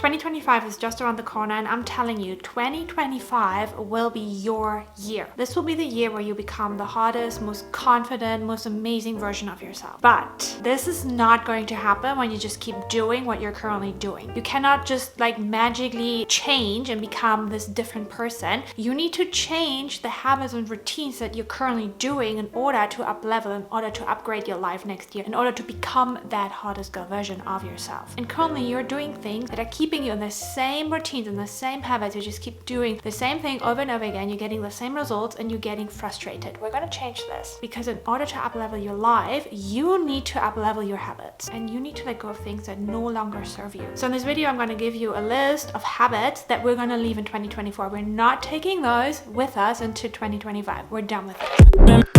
2025 is just around the corner, and I'm telling you, 2025 will be your year. This will be the year where you become the hottest, most confident, most amazing version of yourself. But this is not going to happen when you just keep doing what you're currently doing. You cannot just like magically change and become this different person. You need to change the habits and routines that you're currently doing in order to up level, in order to upgrade your life next year, in order to become that hottest girl version of yourself. And currently you're doing things that are keeping you in the same routines and the same habits. You just keep doing the same thing over and over again. You're getting the same results and you're getting frustrated. We're going to change this, because in order to up level your life, you need to up level your habits, and you need to let go of things that no longer serve you. So in this video, I'm going to give you a list of habits that we're going to leave in 2024. We're not taking those with us into 2025. We're done with it.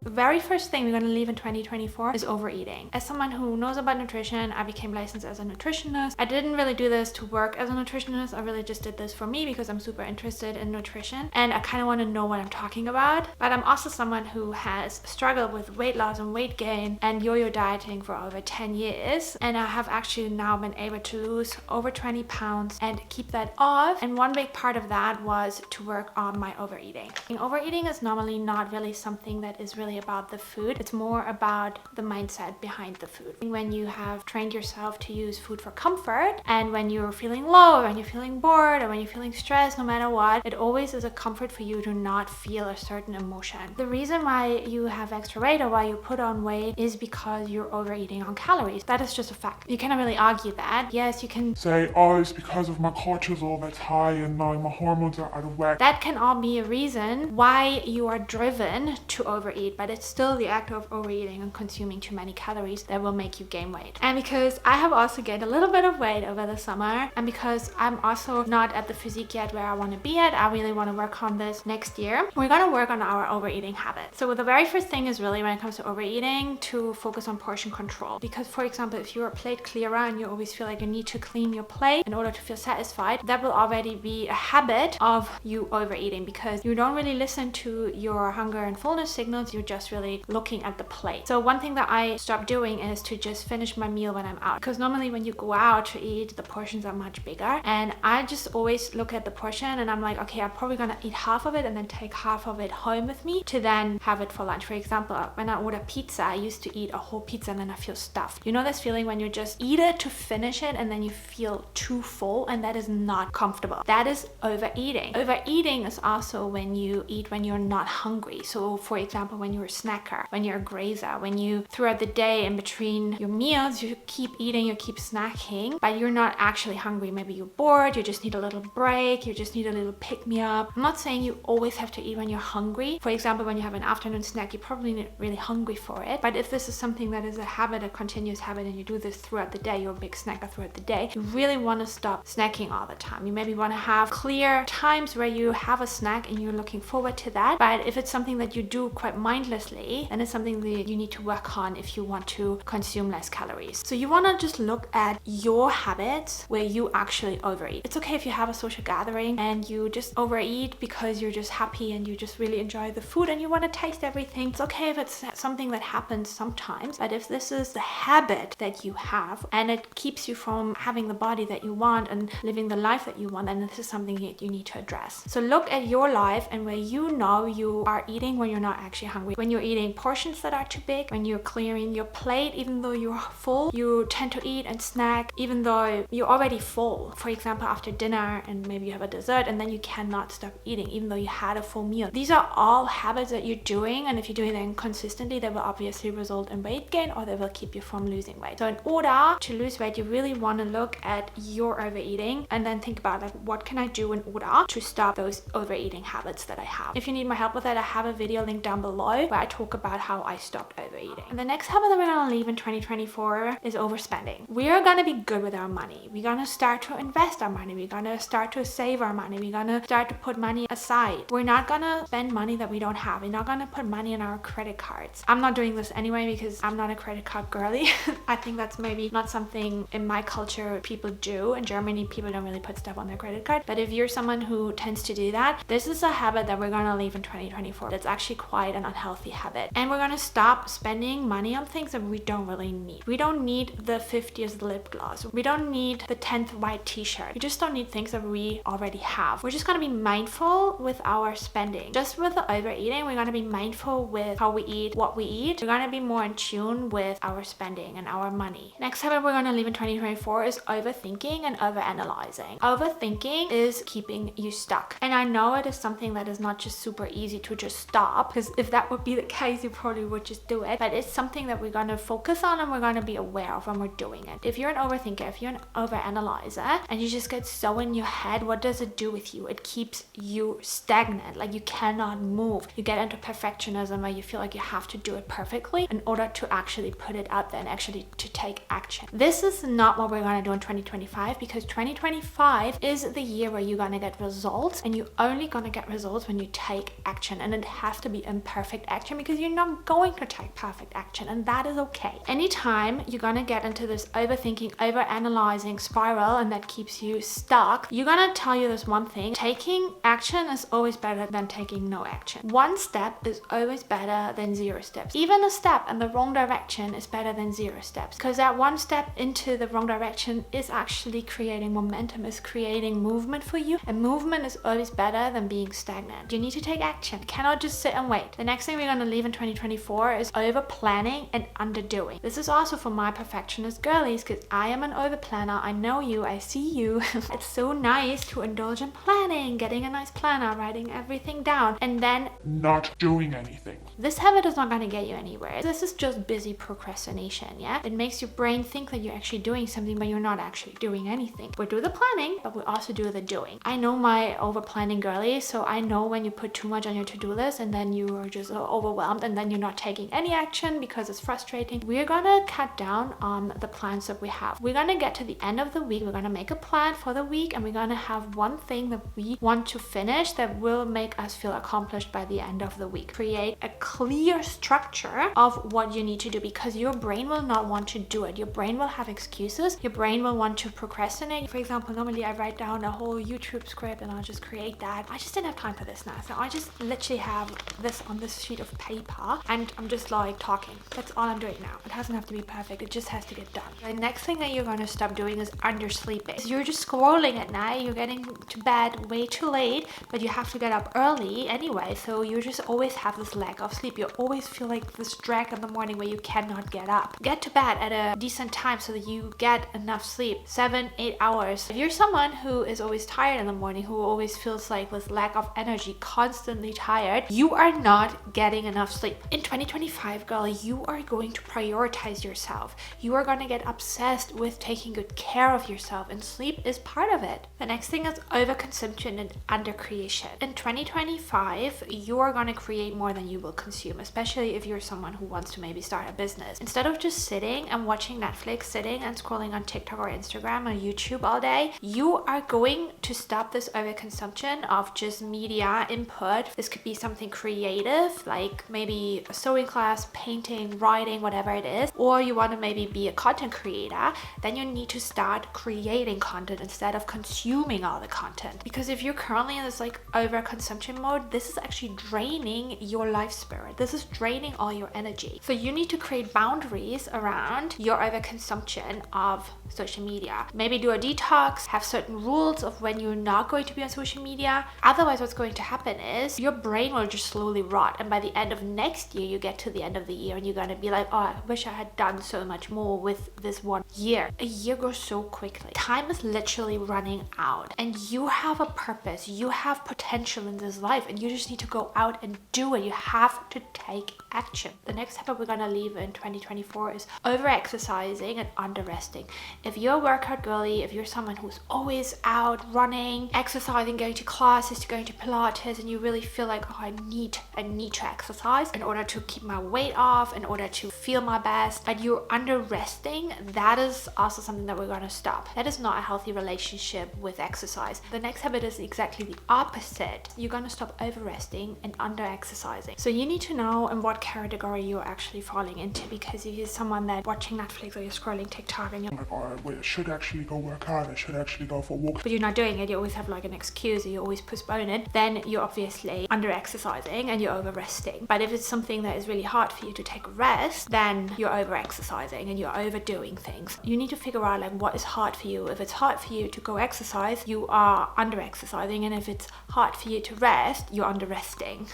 The very first thing we're going to leave in 2024 is overeating. As someone who knows about nutrition, I became licensed as a nutritionist. I didn't really do this to work as a nutritionist. I really just did this for me because I'm super interested in nutrition and I kind of want to know what I'm talking about. But I'm also someone who has struggled with weight loss and weight gain and yo-yo dieting for over 10 years. And I have actually now been able to lose over 20 pounds and keep that off. And one big part of that was to work on my overeating. And overeating is normally not really something that is really about the food. It's more about the mindset behind the food. When you have trained yourself to use food for comfort, and when you're feeling low, or when you're feeling bored, or when you're feeling stressed, no matter what, it always is a comfort for you to not feel a certain emotion. The reason why you have extra weight or why you put on weight is because you're overeating on calories. That is just a fact. You cannot really argue that. Yes, you can say, oh, it's because of my cortisol that's high and my hormones are out of whack. That can all be a reason why you are driven to overeat, but it's still the act of overeating and consuming too many calories that will make you gain weight. And because I have also gained a little bit of weight over the summer, and because I'm also not at the physique yet where I want to be at, I really want to work on this next year. We're going to work on our overeating habits. So the very first thing is really, when it comes to overeating, to focus on portion control. Because for example, if you're a plate clearer and you always feel like you need to clean your plate in order to feel satisfied, that will already be a habit of you overeating, because you don't really listen to your hunger and fullness signals. You're just really looking at the plate. So one thing that I stopped doing is to just finish my meal when I'm out, because normally when you go out to eat, the portions are much bigger, and I just always look at the portion and I'm like, okay, I'm probably gonna eat half of it and then take half of it home with me to then have it for lunch. For example, when I order pizza, I used to eat a whole pizza and then I feel stuffed. You know this feeling when you just eat it to finish it and then you feel too full, and that is not comfortable. That is overeating. Overeating is also when you eat when you're not hungry. So for example, when you're a snacker, when you're a grazer, when you throughout the day in between your meals, you keep eating, you keep snacking, but you're not actually hungry. Maybe you're bored, you just need a little break, you just need a little pick-me-up. I'm not saying you always have to eat when you're hungry. For example, when you have an afternoon snack, you're probably not really hungry for it. But if this is something that is a habit, a continuous habit, and you do this throughout the day, you're a big snacker throughout the day, you really want to stop snacking all the time. You maybe want to have clear times where you have a snack and you're looking forward to that. But if it's something that you do quite mindlessly, then it's something that you need to work on if you want to consume less calories. So you want to just look at your habits where you actually overeat. It's okay if you have a social gathering and you just overeat because you're just happy and you just really enjoy the food and you want to taste everything. It's okay if it's something that happens sometimes, but if this is the habit that you have and it keeps you from having the body that you want and living the life that you want, then this is something that you need to address. So look at your life and where you know you are eating when you're not actually hungry. When you're eating portions that are too big, when you're clearing your plate even though you're full, you tend to eat and snack even though you're already full. For example, after dinner and maybe you have a dessert and then you cannot stop eating even though you had a full meal. These are all habits that you're doing, and if you're doing them consistently, they will obviously result in weight gain or they will keep you from losing weight. So in order to lose weight, you really want to look at your overeating and then think about like, what can I do in order to stop those overeating habits that I have. If you need my help with that, I have a video link down below where I talk about how I stopped overeating. And the next habit that we're going to leave in 2024 is overspending. We are going to be good with our money. We're going to start to invest our money. We're going to start to save our money. We're going to start to put money aside. We're not going to spend money that we don't have. We're not going to put money in our credit cards. I'm not doing this anyway because I'm not a credit card girly. I think that's maybe not something in my culture people do. In Germany, people don't really put stuff on their credit card. But if you're someone who tends to do that, this is a habit that we're going to leave in 2024. That's actually quite an unhealthy habit. And we're gonna stop spending money on things that we don't really need. We don't need the 50th lip gloss. We don't need the 10th white t-shirt. We just don't need things that we already have. We're just gonna be mindful with our spending. Just with the overeating, we're gonna be mindful with how we eat, what we eat. We're gonna be more in tune with our spending and our money. Next habit we're gonna leave in 2024 is overthinking and overanalyzing. Overthinking is keeping you stuck. And I know it is something that is not just super easy to just stop, because if that would be the case, you probably would just do it. But it's something that we're gonna focus on and we're gonna be aware of when we're doing it. If you're an overthinker, if you're an overanalyzer, and you just get so in your head, what does it do with you? It keeps you stagnant. Like you cannot move. You get into perfectionism where you feel like you have to do it perfectly in order to actually put it out there and actually to take action. This is not what we're gonna do in 2025, because 2025 is the year where you're gonna get results, and you're only gonna get results when you take action. And it has to be imperfect action, because you're not going to take perfect action, and that is okay. Anytime you're gonna get into this overthinking, overanalyzing spiral, and that keeps you stuck, you're gonna tell you this one thing: taking action is always better than taking no action. One step is always better than 0 steps. Even a step in the wrong direction is better than 0 steps, because that one step into the wrong direction is actually creating momentum, is creating movement for you, and movement is always better than being stagnant. You need to take action. You cannot just sit and wait. The next thing we're going to leave in 2024 is over planning and underdoing. This is also for my perfectionist girlies, because I am an over planner. I know you, I see you. It's so nice to indulge in planning, getting a nice planner, writing everything down, and then not doing anything. this habit is not going to get you anywhere. This is just busy procrastination, yeah? It makes your brain think that you're actually doing something, but you're not actually doing anything. We do the planning, but we also do the doing. I know my over planning girly, so I know when you put too much on your to-do list and then you are just overwhelmed and then you're not taking any action because it's frustrating. We're gonna cut down on the plans that we have. We're gonna get to the end of the week, we're gonna make a plan for the week, and we're gonna have one thing that we want to finish that will make us feel accomplished by the end of the week. Create a clear structure of what you need to do, because your brain will not want to do it. Your brain will have excuses. Your brain will want to procrastinate. For example, normally I write down a whole YouTube script and I'll just create that. I just didn't have time for this now. So I just literally have this on this sheet of paper and I'm just like talking. That's all I'm doing now. It doesn't have to be perfect. It just has to get done. The next thing that you're going to stop doing is undersleeping. You're just scrolling at night. You're getting to bed way too late, but you have to get up early anyway. So you just always have this lack of sleep. You always feel like this drag in the morning where you cannot get up. Get to bed at a decent time so that you get enough sleep. 7-8 hours. If you're someone who is always tired in the morning, who always feels like this lack of energy, constantly tired, you are not getting enough sleep. In 2025, girl, you are going to prioritize yourself. You are going to get obsessed with taking good care of yourself, and sleep is part of it. The next thing is overconsumption and undercreation. In 2025, you are going to create more than you will consume, especially if you're someone who wants to maybe start a business. Instead of just sitting and watching Netflix, sitting and scrolling on TikTok or Instagram or YouTube all day, you are going to stop this overconsumption of just media input. This could be something creative, like maybe a sewing class, painting, writing, whatever it is, or you want to maybe be a content creator. Then you need to start creating content instead of consuming all the content. Because if you're currently in this like overconsumption mode, this is actually draining your life spirit. This is draining all your energy. So you need to create boundaries around your overconsumption of social media. Maybe do a detox, have certain rules of when you're not going to be on social media. Otherwise, what's going to happen is your brain will just slowly rot. And by the end of next year, you get to the end of the year and you're going to be like, oh, I wish I had done so much more with this one year. A year goes so quickly. Time is literally running out. And you have a purpose. You have potential in this life. And you just need to go out and do it. You have to take action. The next habit we're going to leave in 2024 is over-exercising and under-resting. If you're a workout girly, if you're someone who's always out running, exercising, going to classes, going to Pilates, and you really feel like, oh, I need to exercise in order to keep my weight off, in order to feel my best, and you're under-resting, that is also something that we're going to stop. That is not a healthy relationship with exercise. The next habit is exactly the opposite. You're going to stop over-resting and under-exercising. So you need to know in what category you're actually falling into, because if you're someone that watching Netflix or you're scrolling TikTok and you're like, oh, wait, I should actually go work out, I should actually go for a walk, but you're not doing it, you always have like an excuse, or you always postpone it, then you're obviously under exercising, something and you're over resting. But if it's something that is really hard for you to take rest, then you're over exercising and you're overdoing things. You need to figure out like what is hard for you. If it's hard for you to go exercise, you are under exercising, and if it's hard for you to rest, you're under resting.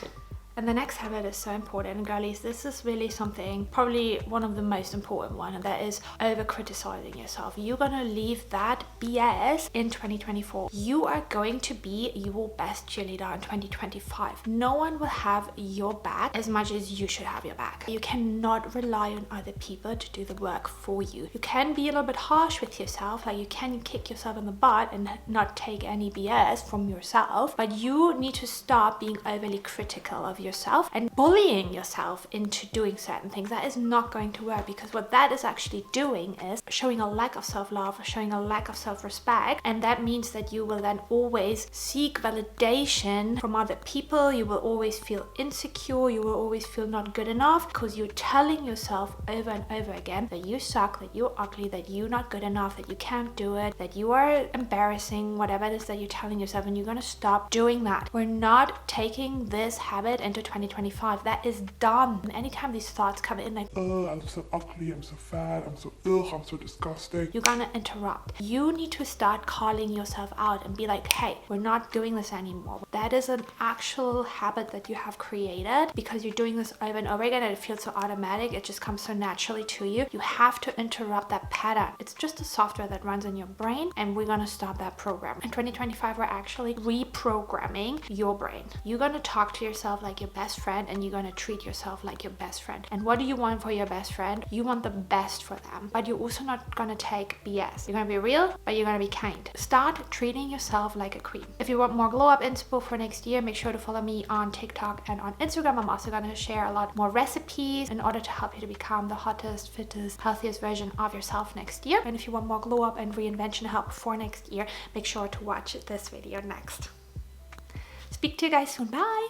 And the next habit is so important, girlies. This is really something, probably one of the most important one, and that is over criticizing yourself. You're gonna leave that BS in 2024. You are going to be your best cheerleader in 2025. No one will have your back as much as you should have your back. You cannot rely on other people to do the work for you. You can be a little bit harsh with yourself, like you can kick yourself in the butt and not take any BS from yourself, but you need to stop being overly critical of yourself and bullying yourself into doing certain things. That is not going to work, because what that is actually doing is showing a lack of self-love, showing a lack of self-respect, and that means that you will then always seek validation from other people. You will always feel insecure, you will always feel not good enough, because you're telling yourself over and over again that you suck, that you're ugly, that you're not good enough, that you can't do it, that you are embarrassing, whatever it is that you're telling yourself, and you're going to stop doing that. We're not taking this habit into 2025. That is done. And anytime these thoughts come in like, oh, I'm so ugly, I'm so fat, I'm so ugh, I'm so disgusting, you're gonna interrupt. You need to start calling yourself out and be like, hey, we're not doing this anymore. That is an actual habit that you have created because you're doing this over and over again, and it feels so automatic. It just comes so naturally to you. You have to interrupt that pattern. It's just a software that runs in your brain, and we're gonna stop that program. In 2025, we're actually reprogramming your brain. You're gonna talk to yourself like your best friend, and you're gonna treat yourself like your best friend. And what do you want for your best friend? You want the best for them, but you're also not gonna take BS. You're gonna be real, but you're gonna be kind. Start treating yourself like a queen. If you want more glow up inspo for next year, make sure to follow me on TikTok and on Instagram. I'm also gonna share a lot more recipes in order to help you to become the hottest, fittest, healthiest version of yourself next year. And if you want more glow up and reinvention help for next year, make sure to watch this video next. Speak to you guys soon. Bye.